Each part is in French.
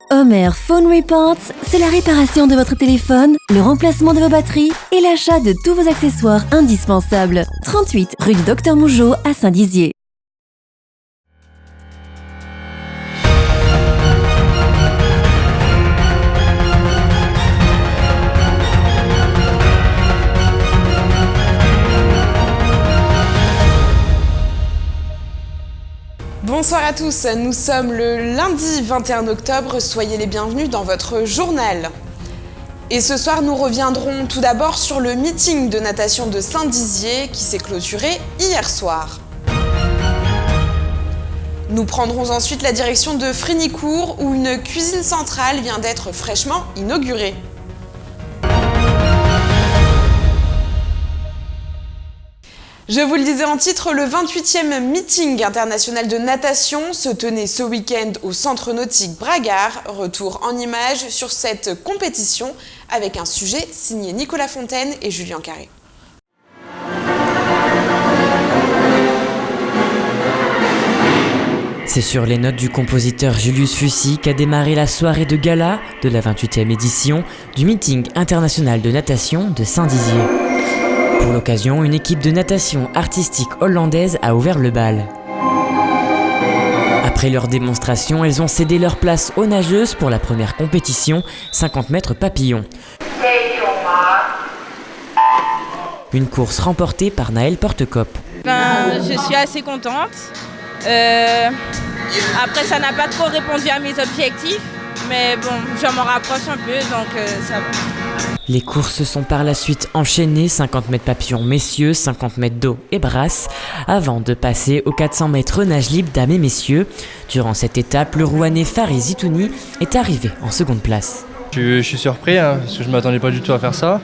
Homer Phone Reports, c'est la réparation de votre téléphone, le remplacement de vos batteries et l'achat de tous vos accessoires indispensables. 38 rue du Docteur Mougeot à Saint-Dizier. Bonsoir à tous, nous sommes le lundi 21 octobre, soyez les bienvenus dans votre journal. Et ce soir, nous reviendrons tout d'abord sur le meeting de natation de Saint-Dizier qui s'est clôturé hier soir. Nous prendrons ensuite la direction de Frignicourt où une cuisine centrale vient d'être fraîchement inaugurée. Je vous le disais en titre, le 28e meeting international de natation se tenait ce week-end au centre nautique Bragard. Retour en images sur cette compétition avec un sujet signé Nicolas Fontaine et Julien Carré. C'est sur les notes du compositeur Julius Fussy qu'a démarré la soirée de gala de la 28e édition du meeting international de natation de Saint-Dizier. Pour l'occasion, une équipe de natation artistique hollandaise a ouvert le bal. Après leur démonstration, elles ont cédé leur place aux nageuses pour la première compétition, 50 mètres papillon. Une course remportée par Naëlle Portecoppe. Je suis assez contente. Après, ça n'a pas trop répondu à mes objectifs, mais bon, je m'en rapproche un peu, donc ça va. Les courses se sont par la suite enchaînées, 50 mètres papillon messieurs, 50 mètres dos et brasse, avant de passer aux 400 mètres nage libre dames et messieurs. Durant cette étape, le Rouennais Farid Zitouni est arrivé en seconde place. Je suis surpris parce que je ne m'attendais pas du tout à faire ça.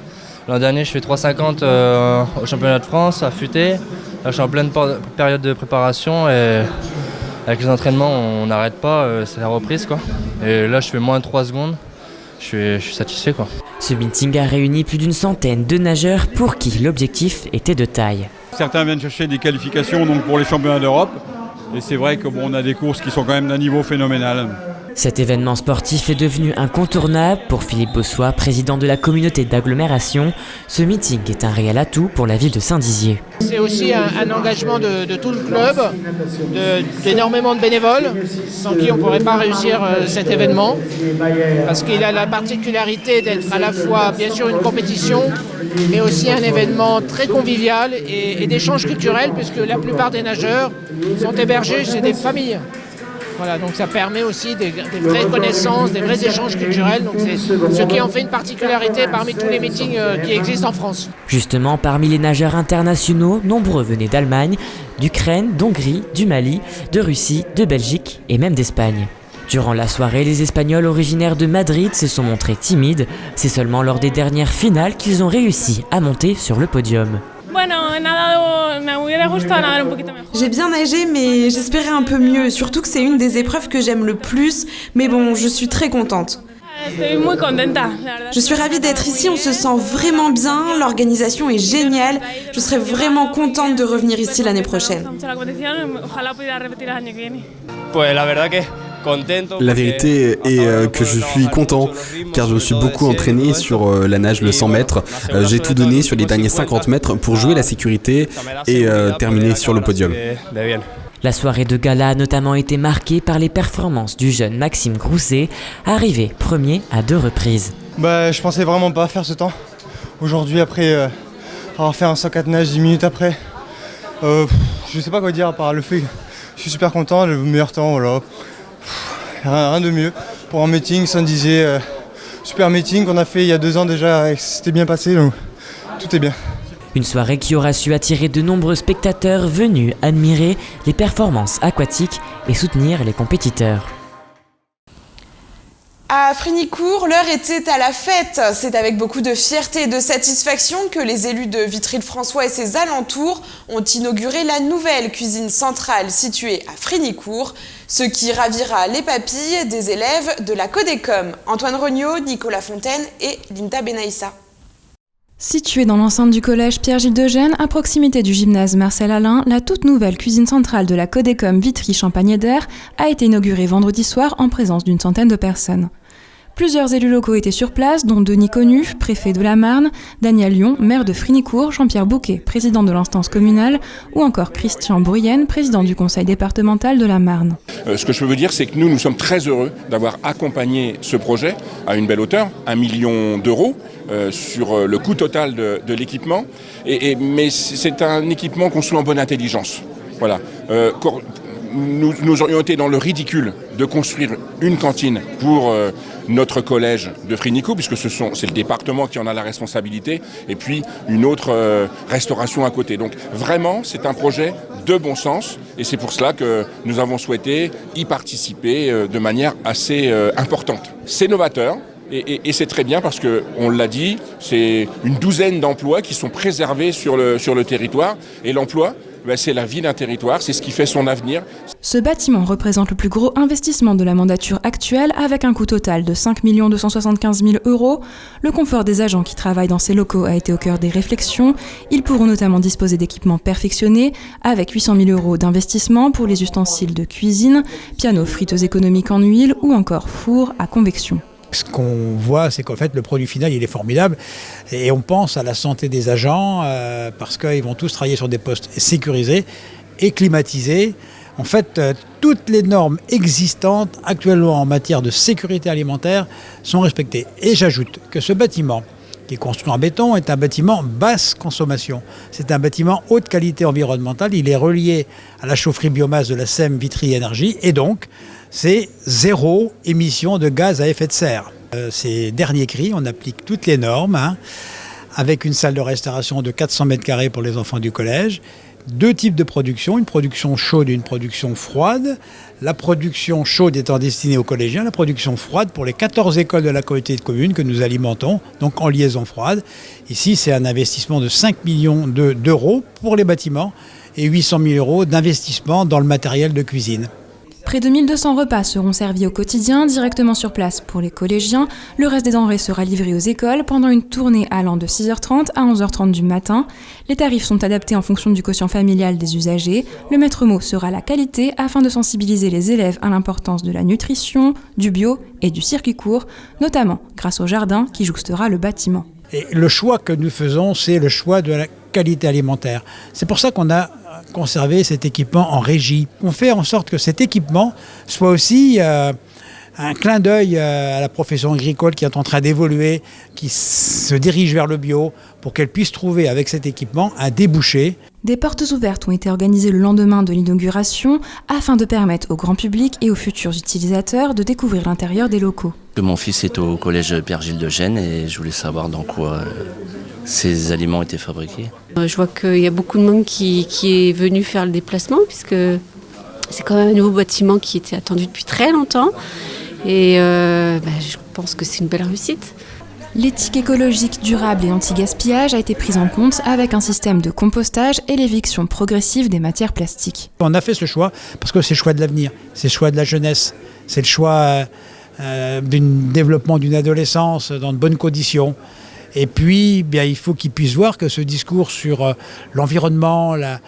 L'an dernier, je fais 3,50 au championnat de France à Futé. Là, je suis en pleine période de préparation et avec les entraînements, on n'arrête pas, c'est la reprise quoi. Et là, je fais moins de 3 secondes. Je suis satisfait quoi. Ce meeting a réuni plus d'une centaine de nageurs pour qui l'objectif était de taille. Certains viennent chercher des qualifications donc pour les championnats d'Europe. Et c'est vrai qu'on a des courses qui sont quand même d'un niveau phénoménal. Cet événement sportif est devenu incontournable pour Philippe Bossois, président de la communauté d'agglomération. Ce meeting est un réel atout pour la ville de Saint-Dizier. C'est aussi un engagement de tout le club, d'énormément de bénévoles, sans qui on ne pourrait pas réussir cet événement. Parce qu'il a la particularité d'être à la fois, bien sûr, une compétition, mais aussi un événement très convivial et d'échange culturel, puisque la plupart des nageurs sont hébergés chez des familles. Voilà, donc ça permet aussi des vraies connaissances, des vrais échanges culturels. Donc c'est ce qui en fait une particularité parmi tous les meetings qui existent en France. Justement, parmi les nageurs internationaux, nombreux venaient d'Allemagne, d'Ukraine, d'Hongrie, du Mali, de Russie, de Belgique et même d'Espagne. Durant la soirée, les Espagnols originaires de Madrid se sont montrés timides. C'est seulement lors des dernières finales qu'ils ont réussi à monter sur le podium. J'ai bien nagé, mais j'espérais un peu mieux, surtout que c'est une des épreuves que j'aime le plus, mais bon, je suis très contente. Je suis ravie d'être ici, on se sent vraiment bien, l'organisation est géniale, je serais vraiment contente de revenir ici l'année prochaine. La vérité est que je suis content car je me suis beaucoup entraîné sur la nage le 100 mètres. J'ai tout donné sur les derniers 50 mètres pour jouer la sécurité et terminer sur le podium. La soirée de gala a notamment été marquée par les performances du jeune Maxime Grousset, arrivé premier à 2 reprises. Je pensais vraiment pas faire ce temps. Aujourd'hui, après avoir fait un 104 nage 10 minutes après, je sais pas quoi dire à part le fait que je suis super content, le meilleur temps, voilà. Rien de mieux. Pour un meeting, Saint-Dizier, super meeting qu'on a fait il y a 2 ans déjà, et c'était bien passé, donc tout est bien. Une soirée qui aura su attirer de nombreux spectateurs venus admirer les performances aquatiques et soutenir les compétiteurs. À Frignicourt, l'heure était à la fête. C'est avec beaucoup de fierté et de satisfaction que les élus de Vitry-le-François et ses alentours ont inauguré la nouvelle cuisine centrale située à Frignicourt, ce qui ravira les papilles des élèves de la Codecom. Antoine Regnault, Nicolas Fontaine et Linda Benaïssa. Située dans l'enceinte du collège Pierre-Gilles de Gênes, à proximité du gymnase Marcel Alain, la toute nouvelle cuisine centrale de la Codecom Vitry-Champagne-Eder a été inaugurée vendredi soir en présence d'une centaine de personnes. Plusieurs élus locaux étaient sur place, dont Denis Connu, préfet de la Marne, Daniel Lyon, maire de Frinicourt, Jean-Pierre Bouquet, président de l'instance communale, ou encore Christian Bruyenne, président du conseil départemental de la Marne. Ce que je veux dire, c'est que nous sommes très heureux d'avoir accompagné ce projet à une belle hauteur, 1 million d'euros sur le coût total de l'équipement. Mais c'est un équipement construit en bonne intelligence. Voilà. Nous aurions été dans le ridicule de construire une cantine pour notre collège de Frinicourt, puisque c'est le département qui en a la responsabilité, et puis une autre restauration à côté. Donc vraiment, c'est un projet de bon sens, et c'est pour cela que nous avons souhaité y participer de manière assez importante. C'est novateur. Et c'est très bien parce qu'on l'a dit, c'est une douzaine d'emplois qui sont préservés sur le territoire. Et l'emploi, c'est la vie d'un territoire, c'est ce qui fait son avenir. Ce bâtiment représente le plus gros investissement de la mandature actuelle avec un coût total de 5 275 000 €. Le confort des agents qui travaillent dans ces locaux a été au cœur des réflexions. Ils pourront notamment disposer d'équipements perfectionnés avec 800 000 € d'investissement pour les ustensiles de cuisine, piano friteuse économique en huile ou encore four à convection. Ce qu'on voit, c'est qu'en fait, le produit final, il est formidable. Et on pense à la santé des agents parce qu'ils vont tous travailler sur des postes sécurisés et climatisés. En fait, toutes les normes existantes actuellement en matière de sécurité alimentaire sont respectées. Et j'ajoute que ce bâtiment, qui est construit en béton, est un bâtiment basse consommation. C'est un bâtiment haute qualité environnementale. Il est relié à la chaufferie biomasse de la SEM Vitry Énergie et donc c'est 0 émission de gaz à effet de serre. C'est dernier cri, on applique toutes les normes, avec une salle de restauration de 400 m² pour les enfants du collège. 2 types de production, une production chaude et une production froide. La production chaude étant destinée aux collégiens, la production froide pour les 14 écoles de la communauté de communes que nous alimentons, donc en liaison froide. Ici, c'est un investissement de 5 millions d'euros pour les bâtiments et 800 000 € d'investissement dans le matériel de cuisine. Près de 1200 repas seront servis au quotidien, directement sur place pour les collégiens. Le reste des denrées sera livré aux écoles pendant une tournée allant de 6h30 à 11h30 du matin. Les tarifs sont adaptés en fonction du quotient familial des usagers. Le maître mot sera la qualité afin de sensibiliser les élèves à l'importance de la nutrition, du bio et du circuit court, notamment grâce au jardin qui jouxtera le bâtiment. Et le choix que nous faisons, c'est le choix de la qualité alimentaire. C'est pour ça qu'on a conservé cet équipement en régie. On fait en sorte que cet équipement soit aussi un clin d'œil à la profession agricole qui est en train d'évoluer, qui se dirige vers le bio, pour qu'elle puisse trouver avec cet équipement un débouché. Des portes ouvertes ont été organisées le lendemain de l'inauguration afin de permettre au grand public et aux futurs utilisateurs de découvrir l'intérieur des locaux. Mon fils est au collège Pierre-Gilles de Gênes et je voulais savoir dans quoi ces aliments étaient fabriqués. Je vois qu'il y a beaucoup de monde qui est venu faire le déplacement puisque c'est quand même un nouveau bâtiment qui était attendu depuis très longtemps et je pense que c'est une belle réussite. L'éthique écologique, durable et anti-gaspillage a été prise en compte avec un système de compostage et l'éviction progressive des matières plastiques. On a fait ce choix parce que c'est le choix de l'avenir, c'est le choix de la jeunesse, c'est le choix du développement d'une adolescence dans de bonnes conditions. Et puis, il faut qu'ils puissent voir que ce discours sur l'environnement, la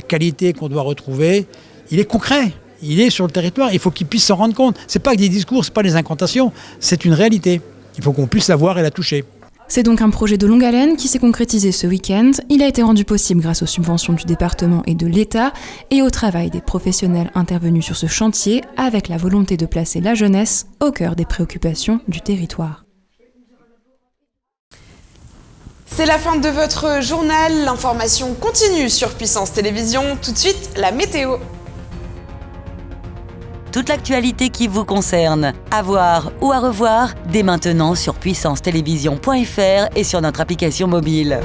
qualité qu'on doit retrouver, il est concret, il est sur le territoire, il faut qu'ils puissent s'en rendre compte. Ce n'est pas que des discours, ce n'est pas des incantations, c'est une réalité. Il faut qu'on puisse la voir et la toucher. C'est donc un projet de longue haleine qui s'est concrétisé ce week-end. Il a été rendu possible grâce aux subventions du département et de l'État et au travail des professionnels intervenus sur ce chantier avec la volonté de placer la jeunesse au cœur des préoccupations du territoire. C'est la fin de votre journal. L'information continue sur Puissance Télévision. Tout de suite, la météo. Toute l'actualité qui vous concerne, à voir ou à revoir dès maintenant sur puissancetélévision.fr et sur notre application mobile.